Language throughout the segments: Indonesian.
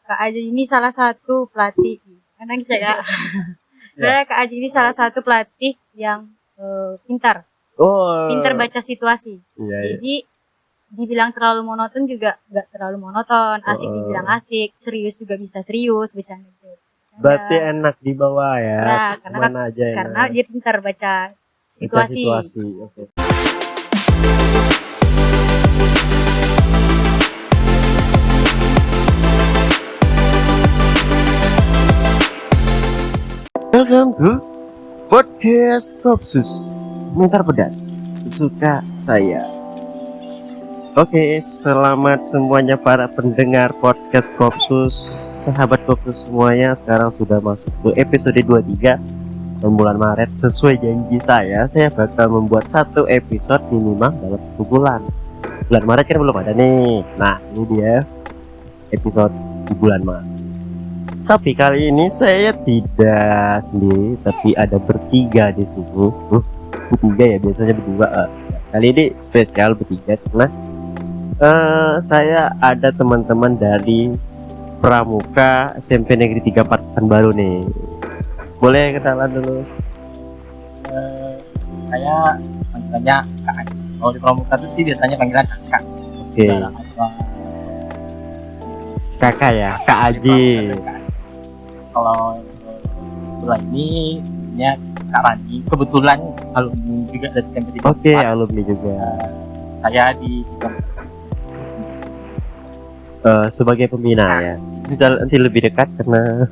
Kak Aji ini salah satu pelatih. Karena saya Kak Aji ini salah satu pelatih yang pintar. Pintar baca situasi. Jadi dibilang terlalu monoton juga nggak terlalu monoton. Asik dibilang asik, serius juga bisa serius, bercanda. Berarti enak dibawa ya. Nah, karena dia pintar baca situasi. Okay. Welcome to Podcast Kopsus. Komentar pedas sesuka saya. Oke, selamat semuanya para pendengar Podcast Kopsus, sahabat Kopsus semuanya. Sekarang sudah masuk ke episode 23 bulan Maret. Sesuai janji saya bakal membuat satu episode minimal dalam 1 bulan. Bulan Maret kan belum ada nih. Nah, ini dia episode di bulan Maret. Tapi kali ini saya tidak sendiri, tapi ada bertiga di sini. Bertiga ya, biasanya berdua. Kali ini spesial bertiga karena saya ada teman-teman dari Pramuka SMP Negeri 3 Pekanbaru nih. Boleh kenalan dulu? Saya panggilannya Kak. Kalau di Pramuka itu sih biasanya panggilan Kakak. Oke. Kakak ya, Kak Aji. Kalau bulan ini ya Kak Rani, kebetulan alumni juga dari SMP 3. Oke, alumni juga. Saya di sebagai pembina ya. Bisa nanti lebih dekat karena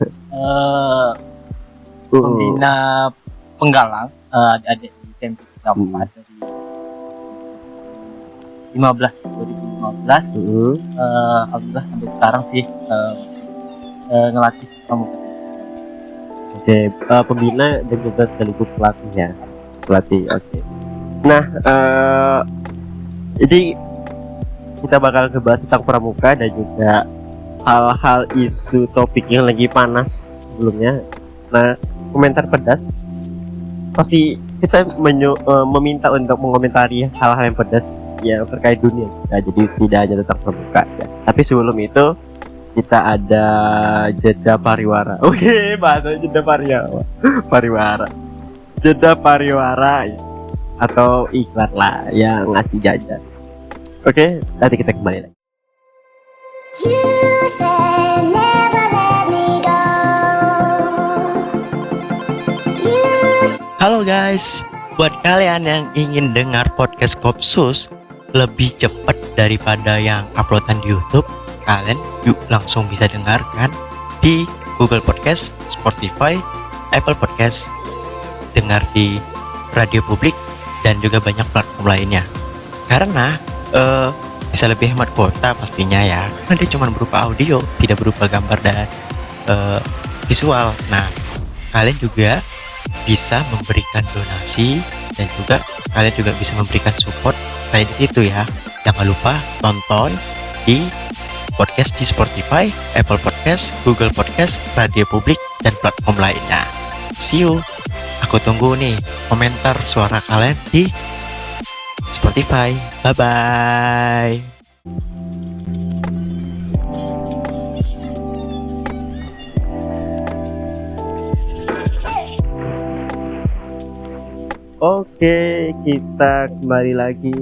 pembina penggalang adik-adik di SMP 3 dari 2015. Alhamdulillah sampai sekarang sih masih ngelatih pramuka. Oke, pembina dan juga sekaligus pelatih ya. Oke. Nah, jadi kita bakal ngebahas tentang pramuka dan juga hal-hal isu topik yang lagi panas sebelumnya. Nah, komentar pedas pasti kita meminta untuk mengomentari hal-hal yang pedas yang terkait dunia kita. Jadi tidak hanya tentang pramuka ya. Tapi sebelum itu kita ada jeda pariwara. Oke, bahasa jeda pariwara. Jeda pariwara atau iklan lah yang ngasih jajan. Oke, nanti kita kembali lagi. Halo guys, buat kalian yang ingin dengar podcast Kopsus lebih cepat daripada yang uploadan di YouTube, kalian yuk langsung bisa dengarkan di Google Podcast, Spotify, Apple Podcast, dengar di Radio Publik dan juga banyak platform lainnya. Karena bisa lebih hemat kuota pastinya ya, karena dia cuma berupa audio, tidak berupa gambar dan visual. Nah, kalian juga bisa memberikan donasi dan juga kalian juga bisa memberikan support kayak di situ ya. Jangan lupa tonton di podcast di Spotify, Apple Podcast, Google Podcast, Radio Publik, dan platform lainnya. See you. Aku tunggu nih komentar suara kalian di Spotify. Bye-bye. Oke, kita kembali lagi.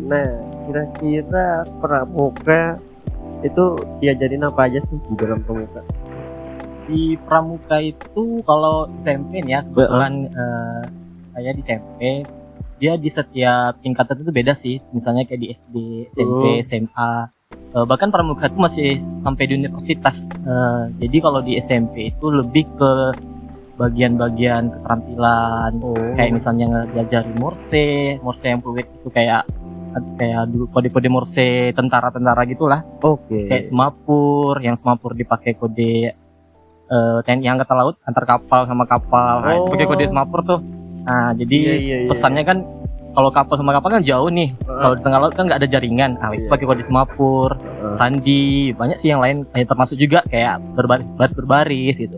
Nah, kira-kira pramuka itu diajarin apa aja sih di dalam pramuka? Di pramuka itu kalau SMP nih ya, kebetulan saya di SMP, dia di setiap tingkatan itu beda sih. Misalnya kayak di SD, SMP, SMA, bahkan pramuka itu masih sampai di universitas. Jadi kalau di SMP itu lebih ke bagian-bagian keterampilan, kayak misalnya ngajarin Morse yang fluid itu kayak dulu kode-kode Morse tentara-tentara gitulah. Oke. Kayak yang semapur dipakai kode TNI Angkatan Laut antar kapal sama kapal. Nah, itu pakai kode semapur tuh. Nah, jadi pesannya kan kalau kapal sama kapal kan jauh nih. Kalau di tengah laut kan nggak ada jaringan. Nah, itu pakai kode semapur, sandi, banyak sih yang lain. Termasuk juga kayak berbaris gitu.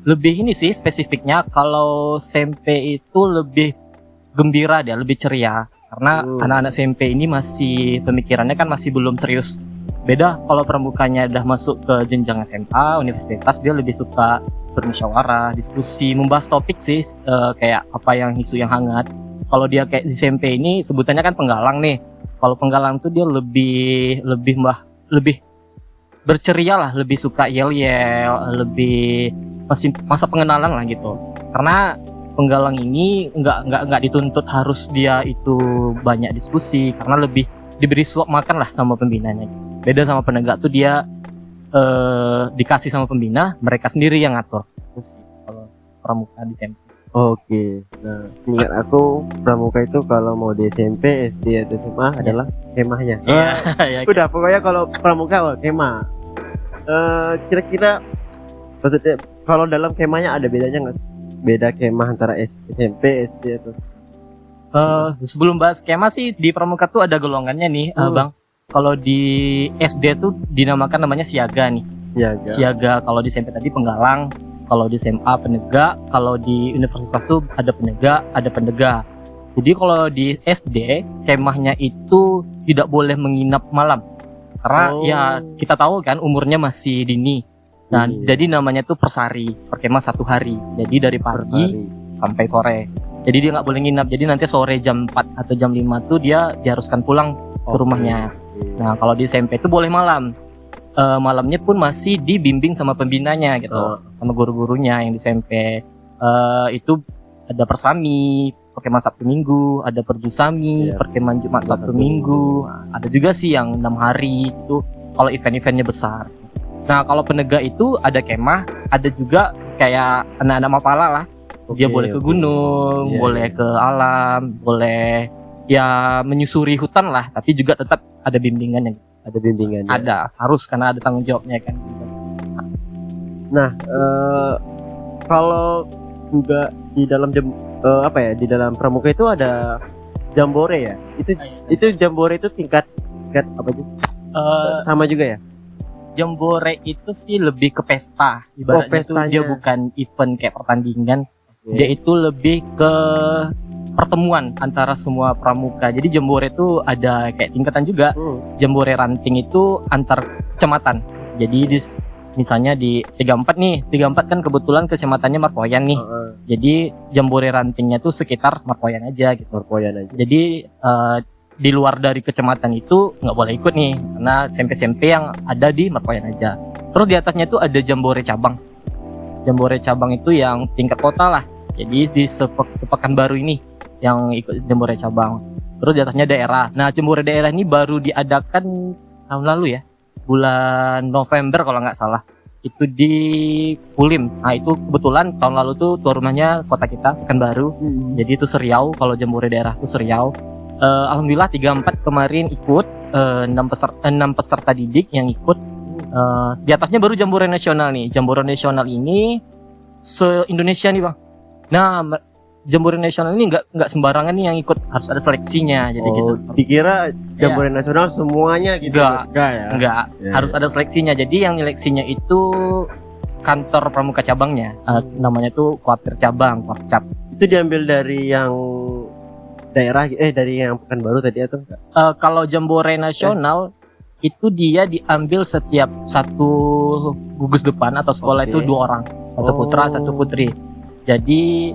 Lebih ini sih spesifiknya kalau SMP itu lebih gembira dia, lebih ceria. Karena anak-anak SMP ini masih pemikirannya kan masih belum serius Beda kalau pramukanya udah masuk ke jenjang SMA, universitas, dia lebih suka bermusyawarah, diskusi, membahas topik sih, kayak apa yang isu yang hangat. Kalau dia kayak di SMP ini sebutannya kan penggalang nih. Kalau penggalang tuh dia lebih berceria lah, lebih suka yel-yel, lebih masih masa pengenalan lah gitu. Karena penggalang ini nggak dituntut harus dia itu banyak diskusi, karena lebih diberi suap makan lah sama pembinanya. Beda sama penegak tuh dia dikasih sama pembina, mereka sendiri yang ngatur. Terus kalau pramuka di SMP. Oke. Nah, seingat aku pramuka itu kalau mau di SMP, SD atau SMA adalah kemahnya. Iya. Udah pokoknya kalau pramuka kemah. Kira-kira maksudnya kalau dalam kemahnya ada bedanya nggak sih? Beda kemah antara SMP, SD atau sebelum bahas kemah sih, di pramuka tuh ada golongannya nih, Bang. Kalau di SD tuh namanya siaga nih. Siaga. Kalau di SMP tadi penggalang, kalau di SMA penegak, kalau di universitas tuh ada penegak, ada pendegak. Jadi kalau di SD kemahnya itu tidak boleh menginap malam. Karena ya kita tahu kan umurnya masih dini. Nah, jadi namanya tuh persari, perkemah 1 hari. Jadi dari pagi sampai sore. Jadi dia nggak boleh nginap. Jadi nanti sore jam 4 atau jam 5 tuh dia diharuskan pulang ke rumahnya. Nah, kalau di SMP itu boleh malam. Malamnya pun masih dibimbing sama pembinanya gitu, sama guru-gurunya yang di SMP. Itu ada persami, perkemahan Sabtu Minggu, ada perjusami, perkemahan Jumat Sabtu Minggu. Ada juga sih yang 6 hari itu kalau event-eventnya besar. Nah, kalau penegak itu ada kemah, ada juga kayak anak-anak mapala lah. Dia boleh ke gunung, boleh ke alam, boleh ya menyusuri hutan lah, tapi juga tetap ada bimbingannya. Ada, harus, karena ada tanggung jawabnya kan. Nah, kalau juga di dalam di dalam pramuka itu ada jambore ya? Itu jambore itu tingkat apa sih? Sama juga ya? Jambore itu sih lebih ke pesta. Ibaratnya itu dia bukan event kayak pertandingan. Dia itu lebih ke pertemuan antara semua pramuka. Jadi jambore itu ada kayak tingkatan juga. Jambore ranting itu antar kecamatan. Jadi misalnya di 34 nih, 34 kan kebetulan kecamatannya Marpoyan nih. Jadi jambore rantingnya tuh sekitar Marpoyan aja gitu. Jadi di luar dari kecamatan itu nggak boleh ikut nih, karena SMP-SMP yang ada di Marpoyan aja. Terus di atasnya tuh ada jambore cabang. Jambore cabang itu yang tingkat kota lah. Jadi di Sepekanbaru ini yang ikut jambore cabang. Terus di atasnya daerah. Nah, jambore daerah ini baru diadakan tahun lalu ya, bulan November kalau nggak salah. Itu di Kulim. Nah, itu kebetulan tahun lalu tuh tuan rumahnya kota kita Pekanbaru. Jadi itu Seriau. Kalau jambore daerah itu Seriau. Alhamdulillah 34 kemarin ikut, 6 peserta didik yang ikut. Di atasnya baru jambore nasional nih. Jambore nasional ini se-Indonesia nih, Bang. Nah, jambore nasional ini nggak sembarangan nih yang ikut, harus ada seleksinya. Jadi gitu. Dikira jambore nasional semuanya gitu. Enggak. Harus ada seleksinya. Jadi yang seleksinya itu kantor pramuka cabangnya. Namanya tuh Kuapir cabang, Kuapcap. Itu diambil dari yang daerah dari yang Pekanbaru tadi atau enggak? Kalau jambore nasional itu dia diambil setiap satu gugus depan atau sekolah itu 2 orang, 1 putra 1 putri. Jadi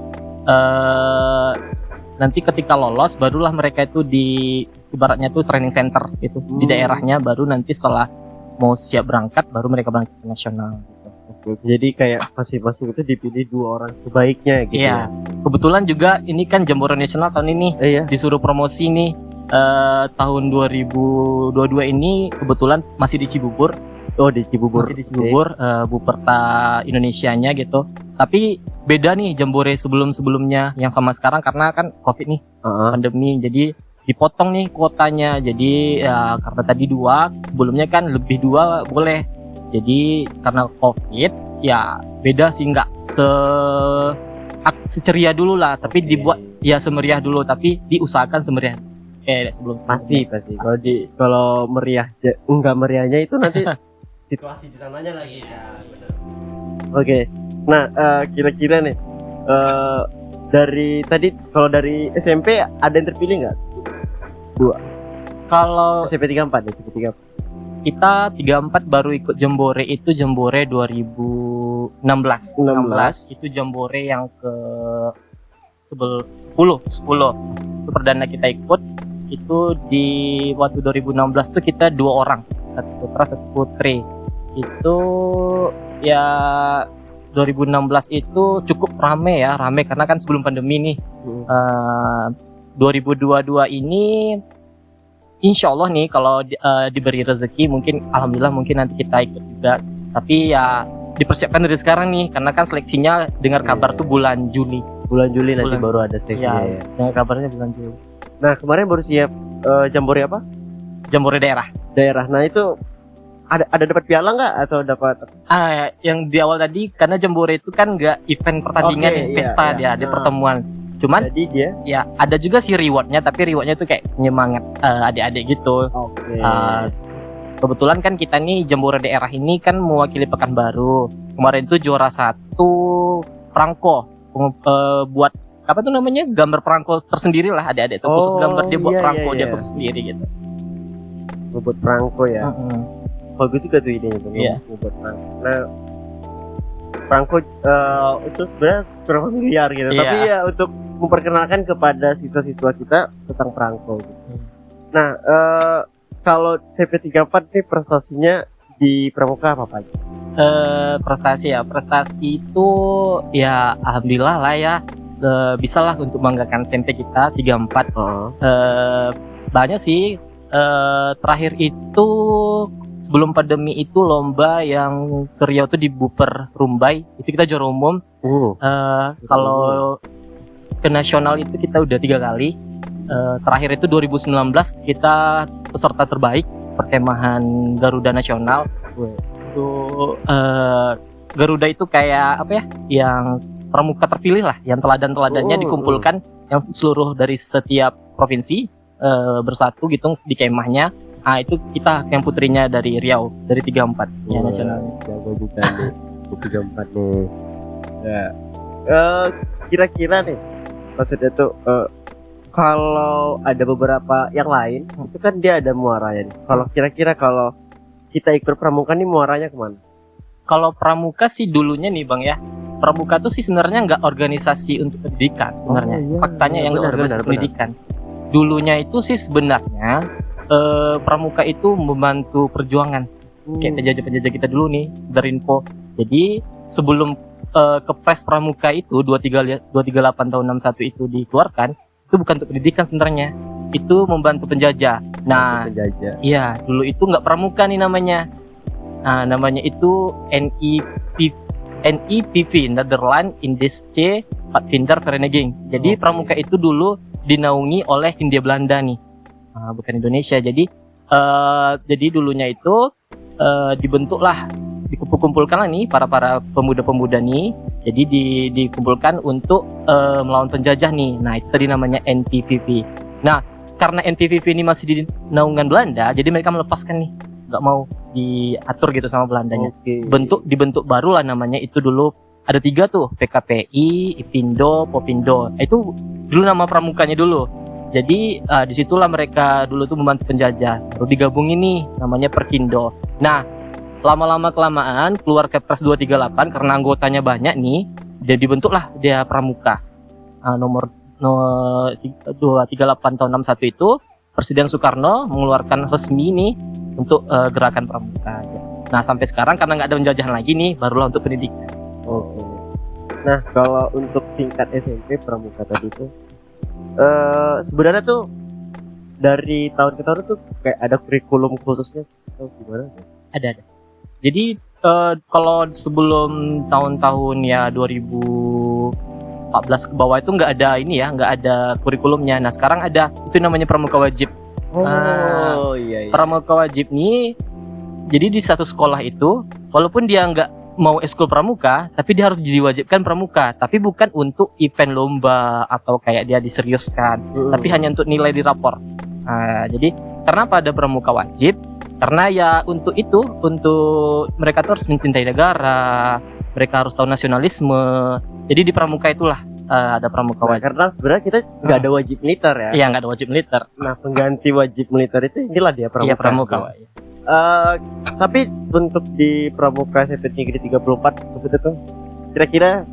nanti ketika lolos barulah mereka itu ibaratnya tuh training center gitu di daerahnya, baru nanti setelah mau siap berangkat baru mereka berangkat ke nasional gitu. Jadi kayak masing-masing itu dipilih 2 orang terbaiknya gitu. Iya. Kebetulan juga ini kan jambore nasional tahun ini disuruh promosi nih. Tahun 2022 ini kebetulan masih di Cibubur. Di Cibubur. Masih di Cibubur, Buperta Indonesianya gitu. Tapi beda nih jambore sebelum-sebelumnya yang sama sekarang, karena kan Covid nih, pandemi. Jadi dipotong nih kuotanya. Jadi ya karena tadi 2, sebelumnya kan lebih 2 boleh. Jadi karena Covid ya beda sih, nggak seceria dulu lah, tapi dibuat ya semeriah dulu, tapi diusahakan semeriah sebelum. Pasti. Kalau meriah enggak meriahnya itu nanti situasi di sananya lagi. Oke. Nah, kira-kira nih dari tadi kalau dari SMP ada yang terpilih nggak? 2. Kalau SMP 34 ya, SMP 34. kita 34 baru ikut Jambore itu Jambore 2016. 16 itu Jambore yang ke 10 itu perdana kita ikut. Itu di waktu 2016 tuh kita 2 orang, 1 putra 1 putri. Itu ya 2016 itu cukup rame karena kan sebelum pandemi nih. 2022 ini insya Allah nih kalau diberi rezeki mungkin alhamdulillah mungkin nanti kita ikut juga, tapi ya dipersiapkan dari sekarang nih karena kan seleksinya dengar kabar tuh bulan Juli nanti baru ada seleksinya ya. Dengar kabarnya bulan Juli. Nah kemarin baru siap Jambore apa? Jambore daerah. Nah itu ada dapat piala nggak atau dapat? Yang di awal tadi karena Jambore itu kan nggak event pertandingan, pesta dia pertemuan. Cuman jadi dia ya ada juga sih rewardnya, tapi rewardnya tuh kayak penyemangat adik-adik gitu. Kebetulan kan kita nih Jambore daerah ini kan mewakili Pekanbaru. Kemarin tuh juara 1 perangko, buat apa tuh namanya, gambar perangko tersendiri lah adik-adik tuh, khusus gambar dia buat perangko dia khusus sendiri gitu. Buat perangko ya. Bagus juga tuh idenya tuh buat perangko. Nah perangko itu sebenarnya kurang familiar gitu, tapi ya untuk memperkenalkan kepada siswa-siswa kita tentang perangko gitu. Nah kalau CP34 nih prestasinya di pramuka apa aja? Prestasi itu ya alhamdulillah lah ya, bisa lah untuk membanggakan SMP kita 34. Banyak sih, terakhir itu sebelum pandemi itu lomba yang Seriau tuh di Buper Rumbai itu kita juara umum. Kalau ke nasional itu kita udah 3 kali. Terakhir itu 2019 kita peserta terbaik perkemahan Garuda Nasional. Itu Garuda itu kayak apa ya? Yang pramuka terpilih lah, yang teladan-teladannya dikumpulkan yang seluruh dari setiap provinsi bersatu gitu di kemahnya. Itu kita yang putrinya dari Riau, dari 34 ya nasionalnya. Jago juga nih, 34 nih. Ya. Kira-kira nih, maksudnya tuh kalau ada beberapa yang lain, itu kan dia ada muaranya nih. Kalau kira-kira kalau kita ikut pramuka nih muaranya kemana? Kalau pramuka sih dulunya nih Bang ya, pramuka tuh sih sebenarnya nggak organisasi untuk pendidikan sebenarnya. Faktanya yang nggak organisasi pendidikan. Dulunya itu sih sebenarnya pramuka itu membantu perjuangan kayak penjajah-penjajah kita dulu nih, dari info. Jadi sebelum Kepres Pramuka itu 238 tahun 61 itu dikeluarkan, itu bukan untuk pendidikan sebenarnya, itu membantu penjajah. Nah, iya dulu itu nggak pramuka nih namanya. Namanya itu NIPV, Nederland Indische Padvinder Vereniging. Jadi pramuka itu dulu dinaungi oleh Hindia Belanda nih. Bukan Indonesia. Jadi dulunya itu dibentuklah, dikumpulkan lah nih para pemuda-pemuda nih. Jadi dikumpulkan untuk melawan penjajah nih. Nah itu tadi namanya NPVV. Nah karena NPVV ini masih di naungan Belanda, jadi mereka melepaskan nih, nggak mau diatur gitu sama Belandanya. Dibentuk baru lah namanya. Itu dulu ada 3 tuh, PKPI, Ipindo, Popindo. Itu dulu nama pramukanya dulu. Jadi disitulah mereka dulu tuh membantu penjajah. Baru digabungin nih namanya Perkindo. Nah lama-lama kelamaan keluar Kepres 238 karena anggotanya banyak nih, dia dibentuklah dia pramuka. Nomor 238 tahun 61 itu Presiden Soekarno mengeluarkan resmi nih untuk gerakan pramuka. Nah sampai sekarang karena nggak ada penjajahan lagi nih, barulah untuk pendidikan. Nah kalau untuk tingkat SMP pramuka tadi itu sebenarnya tuh dari tahun ke tahun tuh kayak ada kurikulum khususnya atau gimana? Ada. Jadi kalau sebelum tahun-tahun ya 2014 ke bawah itu nggak ada ini ya, nggak ada kurikulumnya. Nah sekarang ada, itu namanya pramuka wajib. Iya. Pramuka wajib nih, jadi di satu sekolah itu walaupun dia nggak mau ekskul pramuka, tapi dia harus diwajibkan pramuka, tapi bukan untuk event lomba atau kayak dia diseriuskan, tapi hanya untuk nilai di rapor. Jadi kenapa ada pramuka wajib? Karena ya untuk itu, untuk mereka tuh harus mencintai negara, mereka harus tahu nasionalisme. Jadi di pramuka itulah ada pramuka wajib. Karena sebenarnya kita nggak ada wajib militer ya. Iya, nggak ada wajib militer. Nah pengganti wajib militer itu inilah dia pramuka. Iya, pramuka. Tapi untuk di Pramuka SMP Negeri 34 maksudnya tuh kira-kira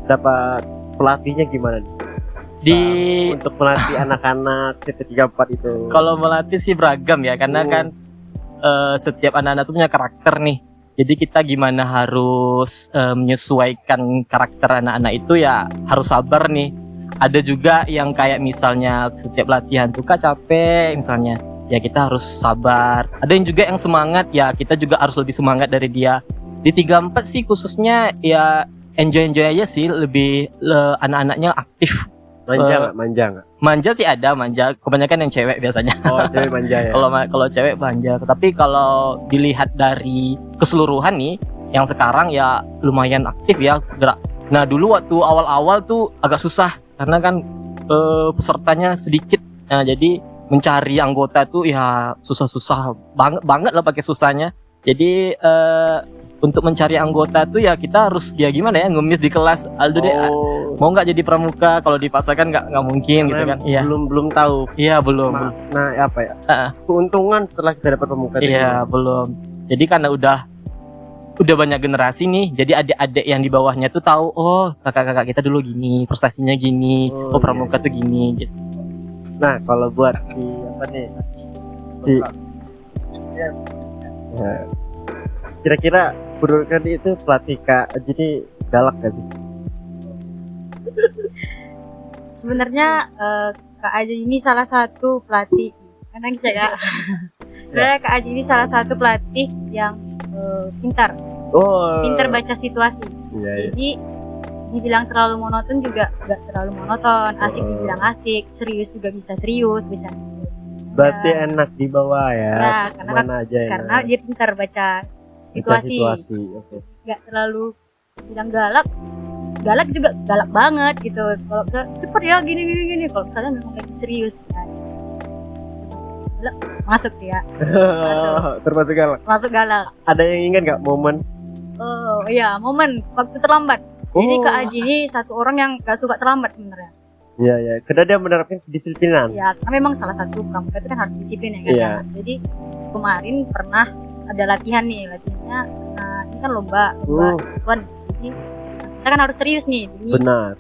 dapat pelatihnya gimana nih? Untuk melatih anak-anak SMP 34 itu. Kalau melatih sih beragam ya, karena kan setiap anak-anak tuh punya karakter nih. Jadi kita gimana harus menyesuaikan karakter anak-anak itu ya harus sabar nih. Ada juga yang kayak misalnya setiap latihan tuh Kak capek misalnya, ya kita harus sabar. Ada yang juga yang semangat, ya kita juga harus lebih semangat dari dia. Di 34 sih khususnya ya enjoy aja sih, lebih anak-anaknya aktif. Manja nggak? Manja sih ada, manja. Kebanyakan yang cewek biasanya. Oh, cewek manja ya. Kalau cewek manja. Tapi kalau dilihat dari keseluruhan nih, yang sekarang ya lumayan aktif ya segera. Nah dulu waktu awal-awal tuh agak susah karena kan pesertanya sedikit. Nah jadi mencari anggota tuh ya susah banget lah pakai susahnya. Jadi untuk mencari anggota tuh ya kita harus ya gimana ya, ngemis di kelas. Aldo deh mau nggak jadi pramuka, kalau dipaksakan nggak mungkin. Karena gitu kan. Iya. Belum tahu. Iya belum. Nah apa ya? Keuntungan setelah kita dapat pramuka. Iya belum. Jadi karena udah banyak generasi nih, jadi adik-adik yang di bawahnya tuh tahu, oh kakak-kakak kita dulu gini, prestasinya gini, pramuka tuh gini gitu. Nah kalau buat si apa nih? Kira-kira menurut kan itu pelatih Kak jadi galak gak sih? Sebenarnya Kak Aji ini salah satu pelatih, karena saya sebenarnya Kak Aji ini salah satu pelatih yang pintar baca situasi. Jadi dibilang terlalu monoton juga nggak terlalu monoton, asik dibilang asik, serius juga bisa serius, bisa. Berarti enak dibawa ya. Nah, karena ya. dia pintar baca situasi. Okay. Nggak terlalu bilang galak juga galak banget gitu. Kalau cepet ya gini. Kalau misalnya memang lagi serius kan, masuk sih ya. Termasuk galak. Masuk galak. Ada yang ingat nggak momen? Oh iya, momen waktu terlambat. Jadi Kak Aji ini satu orang yang gak suka terlambat sebenarnya. Iya. Karena dia menerapkan kedisiplinan. Iya, karena memang salah satu pramuka itu kan harus disiplin ya kan. Iya. Jadi kemarin pernah ada latihannya, ini kan lomba Tuan. Jadi kita kan harus serius nih. Benar.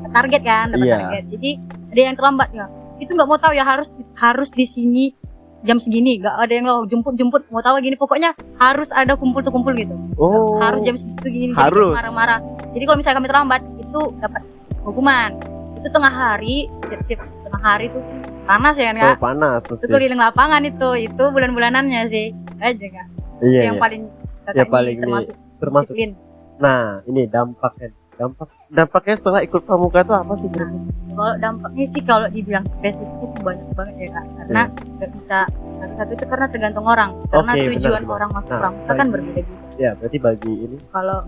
Target kan, dapat target. Jadi ada yang terlambat ya. Itu nggak mau tahu ya harus di sini jam segini, nggak ada yang jemput mau tahu gini, pokoknya harus ada kumpul gitu. Harus jam segitu gini, harus marah-marah. Jadi kalau misalnya kami terlambat itu dapat hukuman. Itu tengah hari, siap tengah hari tuh panas ya kan. Panas itu keliling lapangan itu bulan-bulanannya sih aja Kak. Iya, yang paling kakaknya termasuk disiplin. Nah ini dampaknya setelah ikut pramuka itu apa sih? Kalau dampaknya sih kalau dibilang spesifik itu banyak banget ya Kak, karena nggak bisa satu-satu itu karena tergantung orang, karena tujuan orang masuk pramuka kan berbeda-beda. Ya berarti bagi ini. Kalau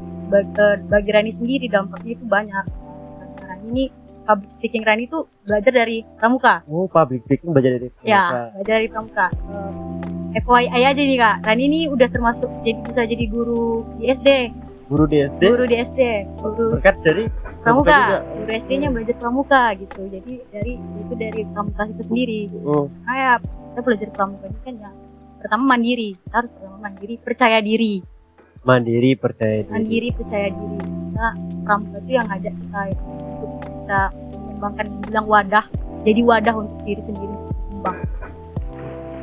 bagi Rani sendiri dampaknya itu banyak. Misalnya Rani ini public speaking, Rani itu belajar dari pramuka. Public speaking belajar dari pramuka. Ya, belajar dari pramuka. FYI aja nih Kak, Rani ini udah termasuk bisa jadi guru di SD. Guru di SD. Berkat dari pramuka. Guru SD-nya belajar pramuka gitu. Jadi dari pramuka itu sendiri. Kayak kita belajar pramuka ini kan ya pertama mandiri. Kita harus percaya diri. Mandiri percaya diri. Kita pramuka itu yang ngajak kita untuk bisa mengembangkan, bilang wadah. Jadi wadah untuk diri sendiri untuk berkembang.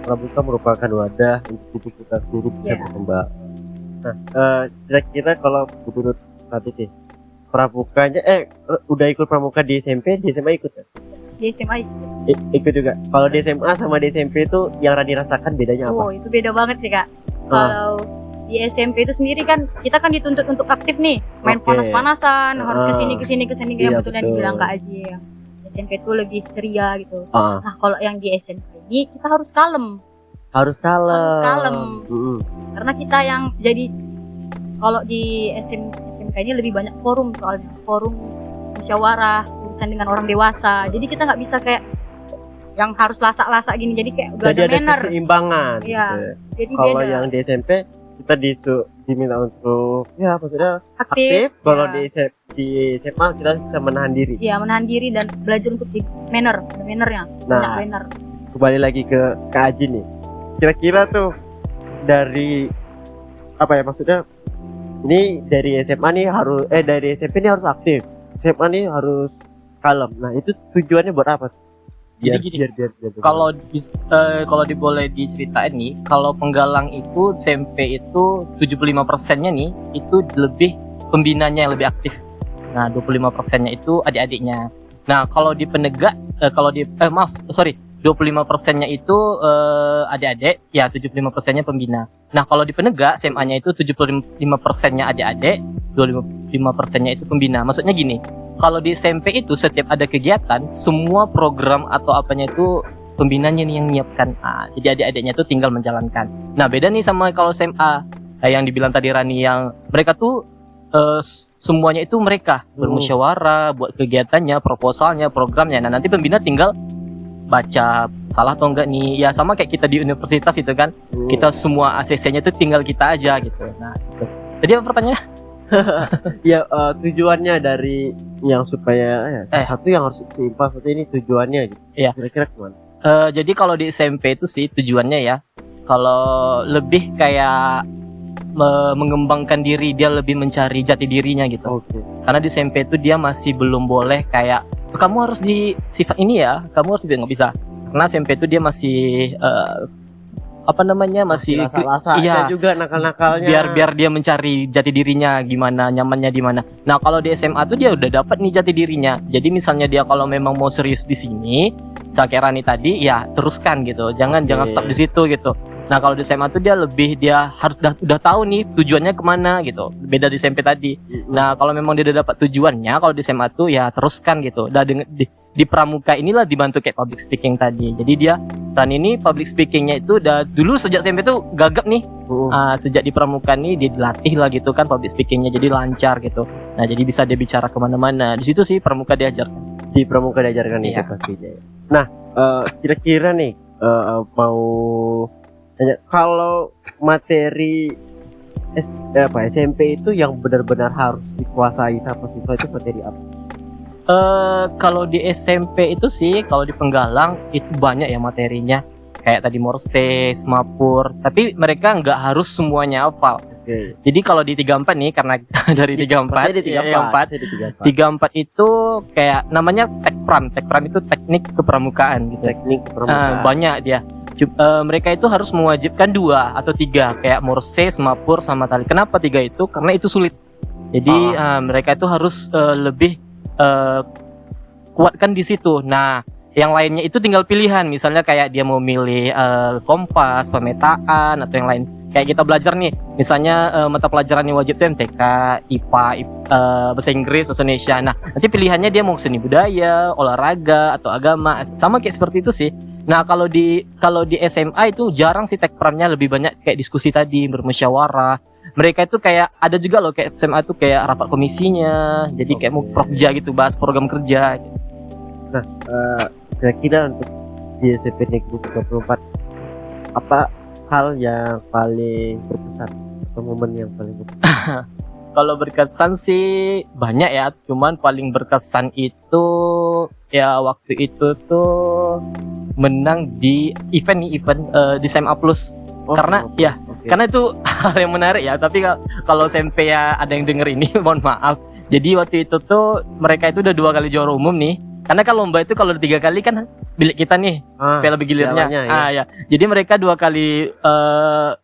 Pramuka merupakan wadah untuk diri kita sendiri bisa berkembang. Nah, kira-kira kalau menurut Radit nih, pramukanya udah ikut pramuka di SMP, di SMA ikut kan? Di SMA ikut juga. Kalau di SMA sama di SMP itu yang Rani rasakan bedanya apa? Itu beda banget sih Kak. Kalau di SMP itu sendiri kan kita kan dituntut untuk aktif nih, main panas-panasan, harus kesini kayak betul yang dibilang Kak Aji ya. SMP itu lebih ceria gitu. Nah kalau yang di SMP ini kita harus kalem. Karena kita yang jadi kalau di SMK ini lebih banyak forum, soalnya forum musyawarah urusan dengan orang dewasa, jadi kita nggak bisa kayak yang harus lasak gini, jadi kayak udah jadi ada keseimbangan ya, gitu. Jadi kalau yang di SMP kita diminta untuk maksudnya aktif. Kalau di SMA kita bisa menahan diri dan belajar untuk di mannernya. Kembali lagi ke Kak Aji nih, kira-kira tuh dari apa ya maksudnya, ini dari SMA nih harus dari SMP ini harus aktif, SMA nih harus kalem. Nah itu tujuannya buat apa? Jadi gini, kalau boleh diceritain nih, kalau penggalang itu SMP itu 75%-nya nih itu lebih pembinanya yang lebih aktif. Nah 25%-nya itu adik-adiknya. Nah kalau di penegak 25%-nya itu adik-adik, ya 75%-nya pembina. Nah kalau di penegak SMA-nya itu 75%-nya adik-adik, 25%-nya itu pembina. Maksudnya gini, kalau di SMP itu setiap ada kegiatan, semua program atau apanya itu pembinanya nih yang nyiapkan. Jadi adik-adiknya itu tinggal menjalankan. Nah beda nih sama kalau SMA yang dibilang tadi Rani, yang mereka tuh semuanya itu mereka bermusyawarah buat kegiatannya, proposalnya, programnya. Nah nanti pembina tinggal baca salah atau enggak nih, ya sama kayak kita di universitas itu kan, kita semua ACC-nya itu tinggal kita aja gitu. Nah gitu. Jadi apa pertanyaannya? Ya tujuannya dari yang supaya satu yang harus seimbang, seperti ini tujuannya gitu. Iya. Kira-kira kemana? Jadi kalau di SMP itu sih tujuannya ya, kalau lebih kayak mengembangkan diri, dia lebih mencari jati dirinya gitu. Okay. Karena di SMP itu dia masih belum boleh kayak kamu harus di sifat ini ya, kamu harus nggak bisa. Karena SMP itu dia masih masih rasa-rasanya juga nakal-nakalnya. Biar dia mencari jati dirinya gimana, nyamannya di mana. Nah kalau di SMA tuh dia udah dapat nih jati dirinya. Jadi misalnya dia kalau memang mau serius di sini, kayak Rani tadi, ya teruskan gitu. Jangan stop di situ gitu. Nah kalau di SMA tuh dia harus udah tahu nih tujuannya kemana gitu. Beda di SMP tadi. Nah kalau memang dia udah dapat tujuannya, kalau di SMA tuh ya teruskan gitu. Udah di pramuka inilah dibantu kayak public speaking tadi. Jadi dia Rani ini public speakingnya itu udah dulu sejak SMP tuh gagap nih. Sejak di pramuka nih dia dilatih lah gitu kan public speakingnya, jadi lancar gitu. Nah jadi bisa dia bicara kemana-mana. Di situ sih pramuka diajarkan. Di pramuka diajarkan itu pastinya. Nah kira-kira nih mau tanya, kalau materi SMP itu yang benar-benar harus dikuasai sama siswa itu materi apa? Kalau di SMP itu sih, kalau di penggalang itu banyak ya materinya, kayak tadi Morse, Semapur, tapi mereka nggak harus semuanya hafal. Okay. Jadi kalau di 34 nih, karena dari 34 itu kayak namanya Tekpram itu teknik kepramukaan gitu. Teknik kepramukaan. Banyak dia. Mereka itu harus mewajibkan 2 atau 3 kayak Morse, Semapur, sama tali. Kenapa 3 itu? Karena itu sulit. Jadi mereka itu harus lebih kuatkan di situ. Nah, yang lainnya itu tinggal pilihan. Misalnya kayak dia mau milih kompas, pemetaan, atau yang lain. Kayak kita belajar nih, misalnya mata pelajaran yang wajib itu MTK, IPA, bahasa Inggris, bahasa Indonesia. Nah, nanti pilihannya dia mau seni budaya, olahraga, atau agama. Sama kayak seperti itu sih. Nah, kalau di SMA itu jarang sih tekpramnya, lebih banyak kayak diskusi tadi, bermusyawarah. Mereka itu kayak ada juga loh kayak SMA itu kayak rapat komisinya, jadi kayak mau prokja gitu, bahas program kerja gitu. Nah kira-kira untuk di SMP Negeri 34 apa hal yang paling berkesan atau momen yang paling berkesan? Kalau berkesan sih banyak ya, cuman paling berkesan itu ya waktu itu tuh menang di event di SMA Plus. Karena ya karena itu hal yang menarik ya, tapi kalau SMP ya ada yang denger ini mohon maaf. Jadi waktu itu tuh mereka itu udah 2 kali juara umum nih. Karena kan lomba itu kalau 3 kali kan bilik kita nih piala begilirnya. Ya. Jadi mereka 2 kali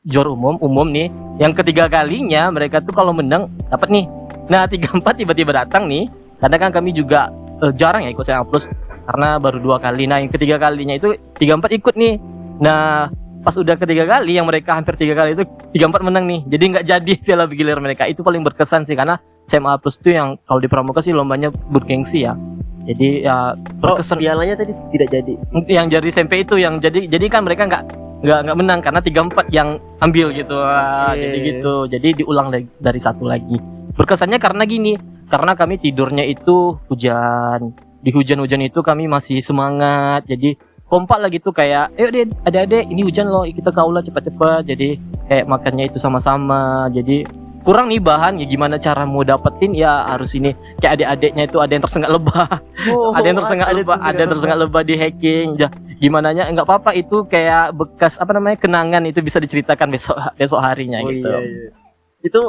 juara umum nih. Yang ketiga kalinya mereka tuh kalau menang dapat nih. Nah 34 tiba-tiba datang nih. Karena kan kami juga jarang ya ikut SMA Plus karena baru 2 kali. Nah yang ketiga kalinya itu 34 ikut nih. Nah pas udah ketiga kali yang mereka hampir 3 kali itu 34 menang nih. Jadi nggak jadi piala bergilir mereka. Itu paling berkesan sih karena SMA Plus itu yang kalau di pramuka sih lombanya bergengsi ya. Jadi ya berkesan. Pialanya tadi tidak jadi. Yang dari SMP itu yang jadi kan mereka nggak menang karena 34 yang ambil gitu. Jadi gitu. Jadi diulang dari 1 lagi. Berkesannya karena gini, karena kami tidurnya itu hujan. Di hujan-hujan itu kami masih semangat. Jadi kompak lagi tuh kayak ayo deh adik-adik ini hujan loh kita kaulah cepat-cepat, jadi kayak makannya itu sama-sama. Jadi kurang nih bahan ya gimana cara mau dapetin ya harus ini kayak adik-adiknya itu ada yang tersengat lebah ada yang tersengat lebah di hacking gimananya nggak apa-apa, itu kayak bekas apa namanya kenangan, itu bisa diceritakan besok harinya Oh gitu. iya. Itu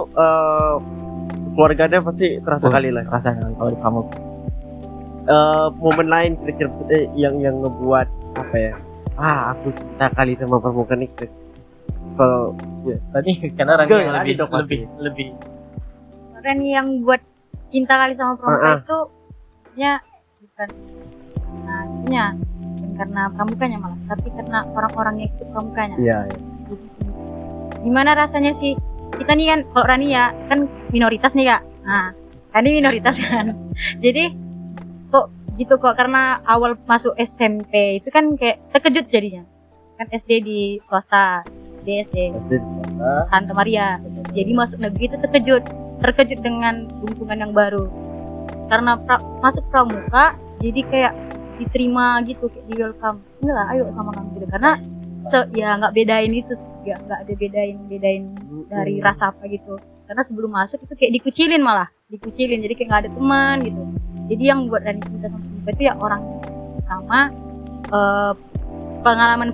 keluarganya pasti terasa kali lah. Terasa kalau di pramuka. Momen lain kira-kira yang ngebuat apa ya? Aku cinta kali sama pramuka nih. Kalau Tadi karena Rani Enggak, yang Rani dong pasti. lebih Orang yang buat cinta kali sama pramuka itu ya bukan karena pramukanya malah, tapi karena orang-orang yang ikut pramukanya. iya. Gimana rasanya sih kita nih kan, kalau Rani ya kan minoritas nih Kak. Nah, Rani minoritas kan. Jadi kok gitu kok, karena awal masuk SMP itu kan kayak terkejut jadinya. Kan SD di swasta, SD Santa Maria. Jadi masuk negeri itu terkejut dengan lingkungan yang baru. Karena masuk pramuka jadi kayak diterima gitu, kayak di welcome. Enggak, ayo sama kami gitu. Karena ya nggak bedain itu, nggak ada bedain dari rasa apa gitu. Karena sebelum masuk itu kayak dikucilin, jadi kayak nggak ada teman gitu. Jadi yang buat Rani cinta sama pramuka itu ya orang sama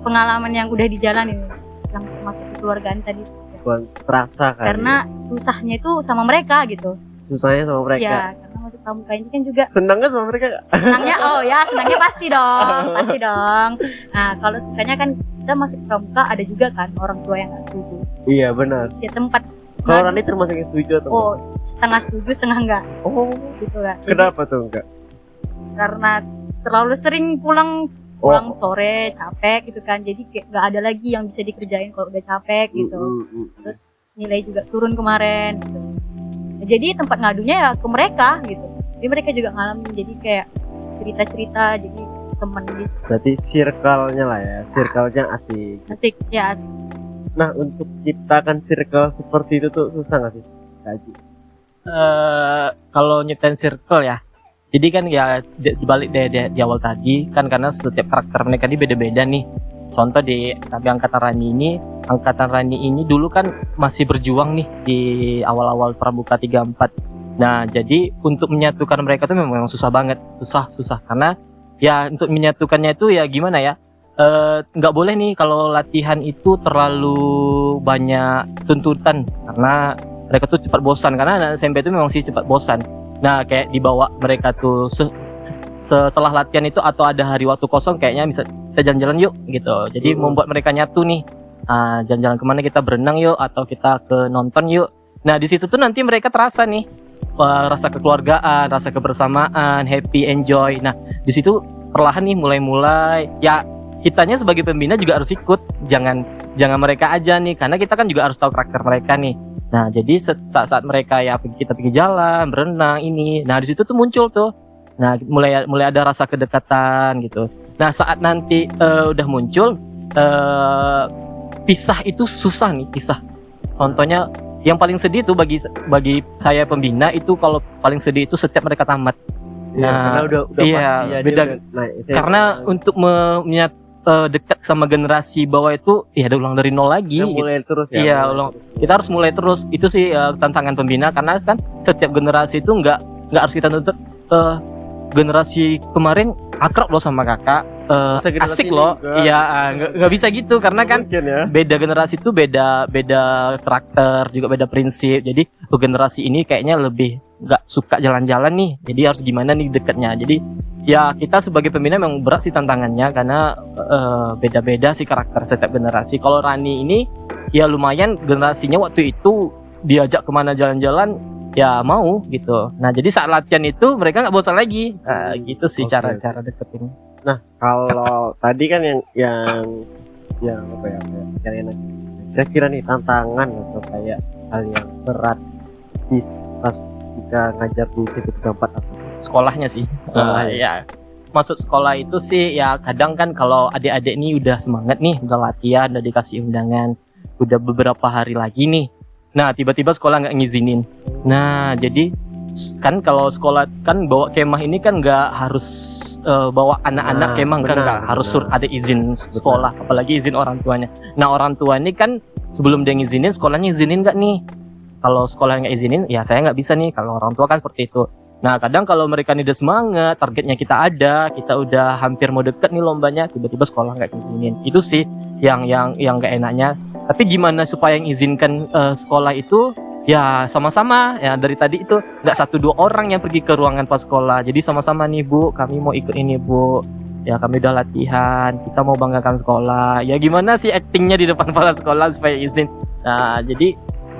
pengalaman yang udah dijalanin, yang masuk kekeluargaan tadi. Terasa kan. Karena susahnya itu sama mereka gitu. Susahnya sama mereka. Ya, karena masuk pramuka ini kan juga Senangnya sama mereka gak? senangnya pasti dong. Nah, kalau susahnya kan kita masuk pramuka ada juga kan orang tua yang nggak setuju. Iya benar. Ya tempat Kalau Rani termasuk yang setuju atau enggak? setengah setuju setengah enggak Oh, gitu kan. kenapa tuh enggak? Karena terlalu sering pulang sore capek gitu kan, jadi kayak nggak ada lagi yang bisa dikerjain kalau udah capek gitu. Terus nilai juga turun kemarin gitu. Nah, jadi tempat ngadunya ya ke mereka gitu. Jadi mereka juga ngalamin, jadi kayak cerita-cerita, jadi temen gitu. Berarti circle-nya lah ya, circle-nya asik. Asik ya, asik. Nah, untuk ciptakan circle seperti itu tuh susah nggak sih, Haji? Kalau nyiptain circle ya, jadi kan ya dibalik di awal tadi kan, karena setiap karakter mereka ini beda-beda nih. Contoh tapi angkatan Rani ini dulu kan masih berjuang nih di awal-awal Pramuka 34. Nah, jadi untuk menyatukan mereka tuh memang susah banget, susah karena ya untuk menyatukannya itu ya gimana ya? Nggak boleh nih kalau latihan itu terlalu banyak tuntutan, karena mereka tuh cepat bosan, karena anak SMP itu memang sih cepat bosan. Nah, kayak dibawa mereka tuh setelah latihan itu atau ada hari waktu kosong, kayaknya bisa kita jalan-jalan yuk gitu. Jadi membuat mereka nyatu nih. Jalan-jalan kemana, kita berenang yuk atau kita ke nonton yuk. Nah, di situ tuh nanti mereka terasa nih rasa kekeluargaan, rasa kebersamaan, happy, enjoy. Nah, di situ perlahan nih mulai ya kitanya sebagai pembina juga harus ikut. Jangan mereka aja nih, karena kita kan juga harus tahu karakter mereka nih. Nah, jadi saat mereka ya kita pergi jalan, berenang ini. Nah, di situ tuh muncul tuh. Nah, mulai ada rasa kedekatan gitu. Nah, saat nanti udah muncul pisah itu susah nih, pisah. Contohnya yang paling sedih tuh bagi saya pembina itu, kalau paling sedih itu setiap mereka tamat. Ya, karena udah pasti ya, beda. Karena untuk dekat sama generasi bawah itu ya udah ulang dari nol lagi. Mulai terus ya. Iya, kita harus mulai terus. Itu sih tantangan pembina, karena kan setiap generasi itu nggak harus kita nuntut generasi kemarin akrab loh sama kakak, asik loh. Iya, nggak bisa gitu, karena kan ya. beda generasi itu beda karakter, juga beda prinsip. Jadi generasi ini kayaknya lebih nggak suka jalan-jalan nih. Jadi harus gimana nih dekatnya. Jadi ya kita sebagai pembina memang berat sih tantangannya, karena beda-beda sih karakter setiap generasi. Kalau Rani ini ya lumayan, generasinya waktu itu diajak kemana jalan-jalan ya mau gitu. Nah, jadi saat latihan itu mereka nggak bosan lagi. Gitu sih cara deketin. Nah, kalau tadi kan yang apa ya, yang enak. Kira-kira nih tantangan atau kayak hal yang berat pas kita ngajar di CP34 apa? Sekolahnya sih. Ya. Masuk sekolah itu sih ya kadang kan kalau adik-adik nih udah semangat nih, udah latihan, udah dikasih undangan, udah beberapa hari lagi nih. Nah, tiba-tiba sekolah nggak ngizinin. Nah, jadi kan kalau sekolah kan bawa kemah ini kan nggak harus bawa anak-anak kemah, kan nggak harus ada izin sekolah, apalagi izin orang tuanya. Nah, orang tua ini kan sebelum dia ngizinin, sekolahnya izinin nggak nih? Kalau sekolah nggak izinin, ya saya nggak bisa nih. Kalau orang tua kan seperti itu. Nah kadang kalau mereka nih udah semangat, targetnya kita udah hampir mau deket nih lombanya, tiba-tiba sekolah nggak izinin. Itu sih yang nggak enaknya. Tapi gimana supaya yang izinkan sekolah itu ya sama-sama ya, dari tadi itu nggak 1-2 orang yang pergi ke ruangan pas sekolah. Jadi sama-sama nih Bu, kami mau ikut ini Bu. Ya kami udah latihan, kita mau banggakan sekolah. Ya gimana sih aktingnya di depan kepala sekolah supaya izin. Nah jadi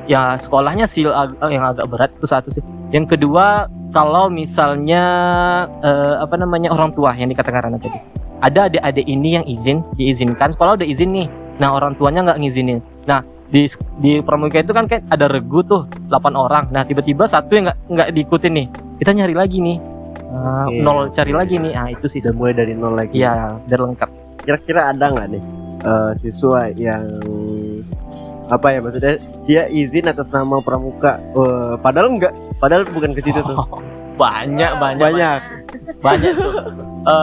ya sekolahnya sih yang agak berat itu satu sih. Yang kedua kalau misalnya orang tua yang dikatakan Rana tadi, ada adik-adik ini yang diizinkan, sekolah udah izin nih. Nah orang tuanya nggak ngizinin. Nah di pramuka itu kan kayak ada regu tuh 8 orang. Nah tiba-tiba satu yang nggak diikutin nih, kita nyari lagi nih. Nol cari lagi nih. Ah itu sih udah mulai dari nol lagi. Iya, biar lengkap. Kira-kira ada nggak nih siswa yang maksudnya dia izin atas nama pramuka, padahal bukan ke situ tuh. Banyak tuh.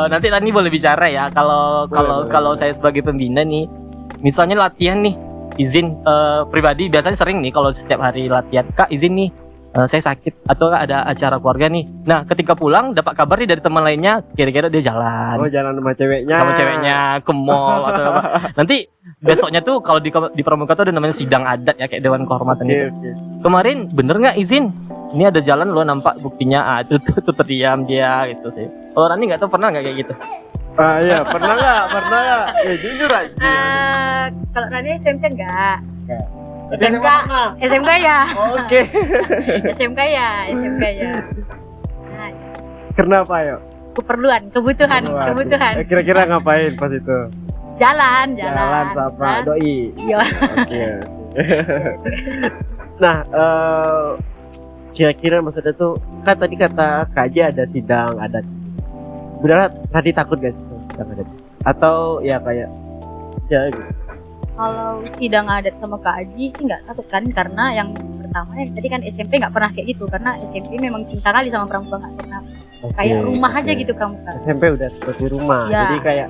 Nanti Tani boleh bicara ya kalau saya sebagai pembina nih, misalnya latihan nih, izin pribadi biasanya sering nih kalau setiap hari latihan, Kak izin nih, saya sakit atau ada acara keluarga nih. Nah ketika pulang dapat kabar nih dari teman lainnya, kira-kira dia jalan Sama ceweknya ke mall atau apa. Nanti besoknya tuh kalau di pramuka tuh ada namanya sidang adat ya, kayak dewan kehormatan gitu. Kemarin bener nggak izin? Ini ada jalan lo nampak buktinya. Itu terdiam dia gitu sih. Kalau Rani nggak tahu pernah nggak kayak gitu? Iya pernah nggak? Ya jujur aja. Kalau Rani SMK enggak. SMK ya. Oke. SMK ya. Nah, Kenapa ya? kebutuhan. Kira-kira ngapain pas itu? Jalan sama doi. Iya. Oke. Nah, kira-kira maksudnya tuh kan tadi kata Kak Aji ada sidang adat. Beneran tadi takut gak sih sidang adat? Atau ya kayak ya gitu. Kalau sidang adat sama Kak Aji sih nggak takut kan, karena yang pertama tadi kan SMP nggak pernah kayak gitu, karena SMP memang cinta kali sama pramuka, nggak pernah kayak rumah aja gitu pramuka. SMP udah seperti rumah, ya. Jadi kayak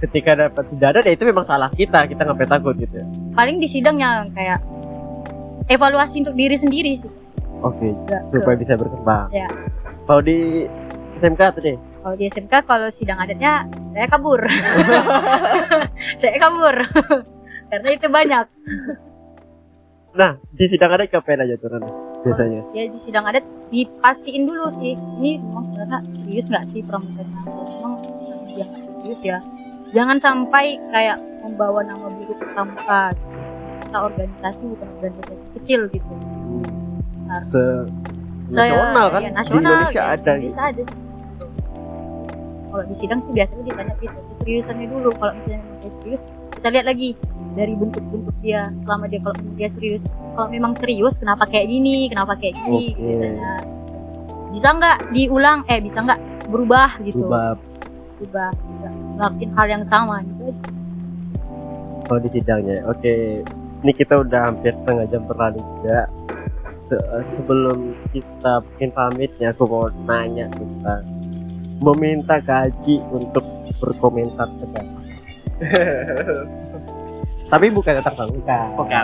ketika dapat sidang adat ya itu memang salah kita ngapain takut gitu ya. Paling di sidang yang kayak evaluasi untuk diri sendiri sih. Oke, supaya bisa berkembang. Ya. Kalau di SMK tuh deh. Kalau di SMK kalau sidang adatnya saya kabur. Karena itu banyak. Nah, di sidang adat ngapain aja tuh Rana, biasanya? Ya di sidang adat dipastiin dulu sih, ini memang sebenarnya serius nggak sih pramukanya. Kalau memang dia nggak serius ya, jangan sampai kayak membawa nama buruk pramuka. Kita organisasi bukan organisasi kecil gitu. Nasional kan? Ya, nasional, di Indonesia ya, ada. Indonesia ada sih. Kalau di sidang sih biasanya ditanya gitu, keseriusannya dulu. Kalau misalnya dia serius, kita lihat lagi dari bentuk-bentuk dia. Selama dia kalau dia serius, kalau memang serius, kenapa kayak gini, ditanya. Bisa nggak diulang? Bisa nggak berubah gitu? Berubah, nggak ngelakuin hal yang sama gitu. Oh di sidangnya, oke. Ini kita udah hampir setengah jam berlalu juga. Sebelum kita bikin pamit ya, aku mau nanya tentang meminta Kak Aji untuk berkomentar tegas. Tapi bukan tentang pramuka. Oke.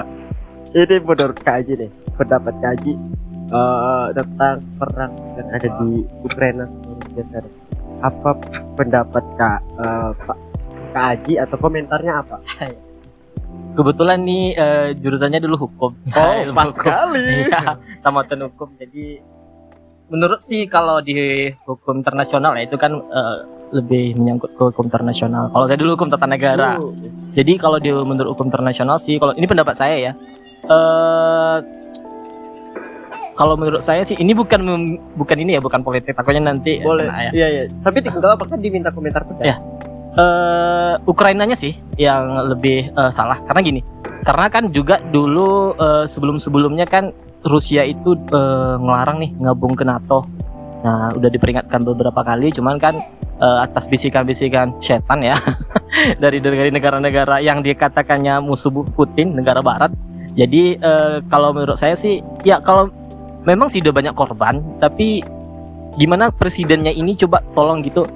Ini menurut Kak Aji nih, pendapat Kak Aji tentang perang yang ada di Ukraina sekarang. Apa pendapat Kak Aji atau komentarnya apa? Kebetulan nih jurusannya dulu hukum. Oh, pas sekali. Iya, tamatan hukum. Jadi menurut sih kalau di hukum internasional ya itu kan lebih menyangkut ke hukum internasional. Kalau saya dulu hukum tata negara. Jadi kalau di menurut hukum internasional sih, kalau ini pendapat saya ya. Kalau menurut saya sih ini bukan ini ya, bukan politik. Takutnya nanti boleh. Ya. Iya. Tapi tinggal apakah diminta komentar pedas? Ya. Ukrainanya sih yang lebih salah karena gini, karena kan juga dulu sebelumnya kan Rusia itu ngelarang nih ngabung ke NATO. Nah udah diperingatkan beberapa kali, cuman kan atas bisikan-bisikan setan ya dari negara-negara yang dikatakannya musuh Putin, negara Barat. Jadi kalau menurut saya sih ya, kalau memang sih udah banyak korban, tapi gimana presidennya ini coba tolong gitu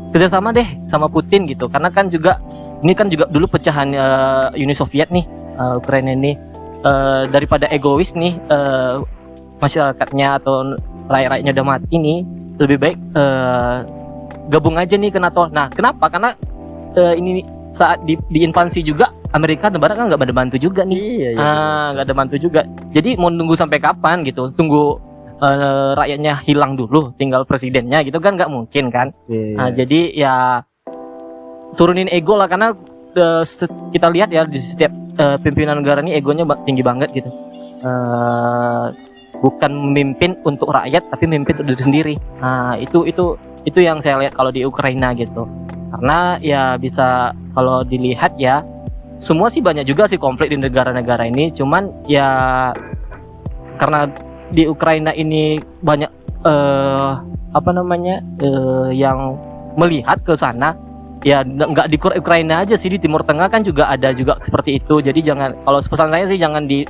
kerjasama deh sama Putin gitu, karena kan juga ini kan juga dulu pecahan Uni Soviet nih, Ukraina ini daripada egois nih masyarakatnya atau rakyat-rakyatnya udah mati nih, lebih baik gabung aja nih ke NATO. Nah, kenapa? Karena ini saat di invasi juga Amerika negara kan nggak ada bantu juga nih. Iya. Nggak ada bantu juga. Jadi mau nunggu sampai kapan gitu? Tunggu rakyatnya hilang dulu, tinggal presidennya gitu kan nggak mungkin kan? Iya. Jadi ya turunin ego lah, karena kita lihat ya di setiap pimpinan negara ini egonya tinggi banget gitu. Bukan memimpin untuk rakyat tapi memimpin untuk diri sendiri. Nah, itu yang saya lihat kalau di Ukraina gitu. Karena ya bisa kalau dilihat ya semua sih banyak juga sih konflik di negara-negara ini, cuman ya karena di Ukraina ini banyak yang melihat ke sana, ya nggak di Ukraina aja sih, di Timur Tengah kan juga ada juga seperti itu. Jadi jangan, kalau pesan saya sih jangan di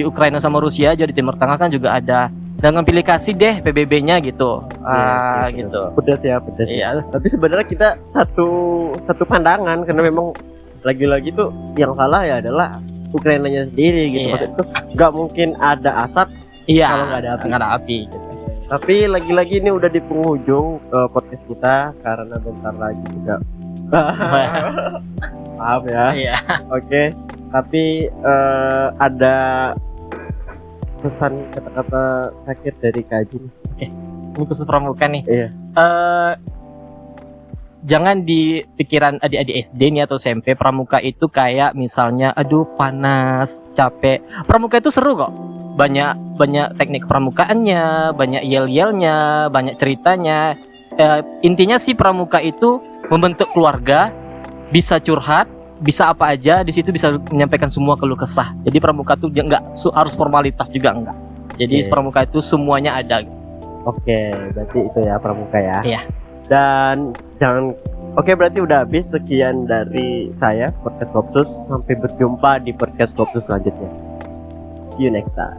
Ukraina sama Rusia aja, di Timur Tengah kan juga ada. Jangan pilih kasih deh PBB-nya gitu. Gitu. Pedas ya. Iya. Tapi sebenarnya kita satu pandangan, karena memang lagi-lagi tuh yang salah ya adalah Ukrainanya sendiri gitu. Iya. Maksudnya tuh nggak mungkin ada asap kalau nggak ada api. Nggak ada api gitu. Tapi lagi-lagi ini udah di penghujung podcast kita, karena bentar lagi juga. Maaf ya. Iya. Oke. Tapi ada pesan kata-kata terakhir dari Kak Ajin. Ini khusus pramuka nih. Iya. Jangan di pikiran adik-adik SD nih atau SMP pramuka itu kayak misalnya aduh panas, capek. Pramuka itu seru kok. Banyak teknik pramukaannya, banyak yel-yelnya, banyak ceritanya. Intinya sih pramuka itu membentuk keluarga, bisa curhat, bisa apa aja di situ, bisa menyampaikan semua keluh kesah. Jadi pramuka tuh nggak harus formalitas juga, enggak. Jadi pramuka itu semuanya ada. Oke, berarti itu ya pramuka ya. Iya. Dan jangan. Oke, berarti udah habis. Sekian dari saya, podcast Kopsus. Sampai berjumpa di podcast Kopsus selanjutnya. See you next time.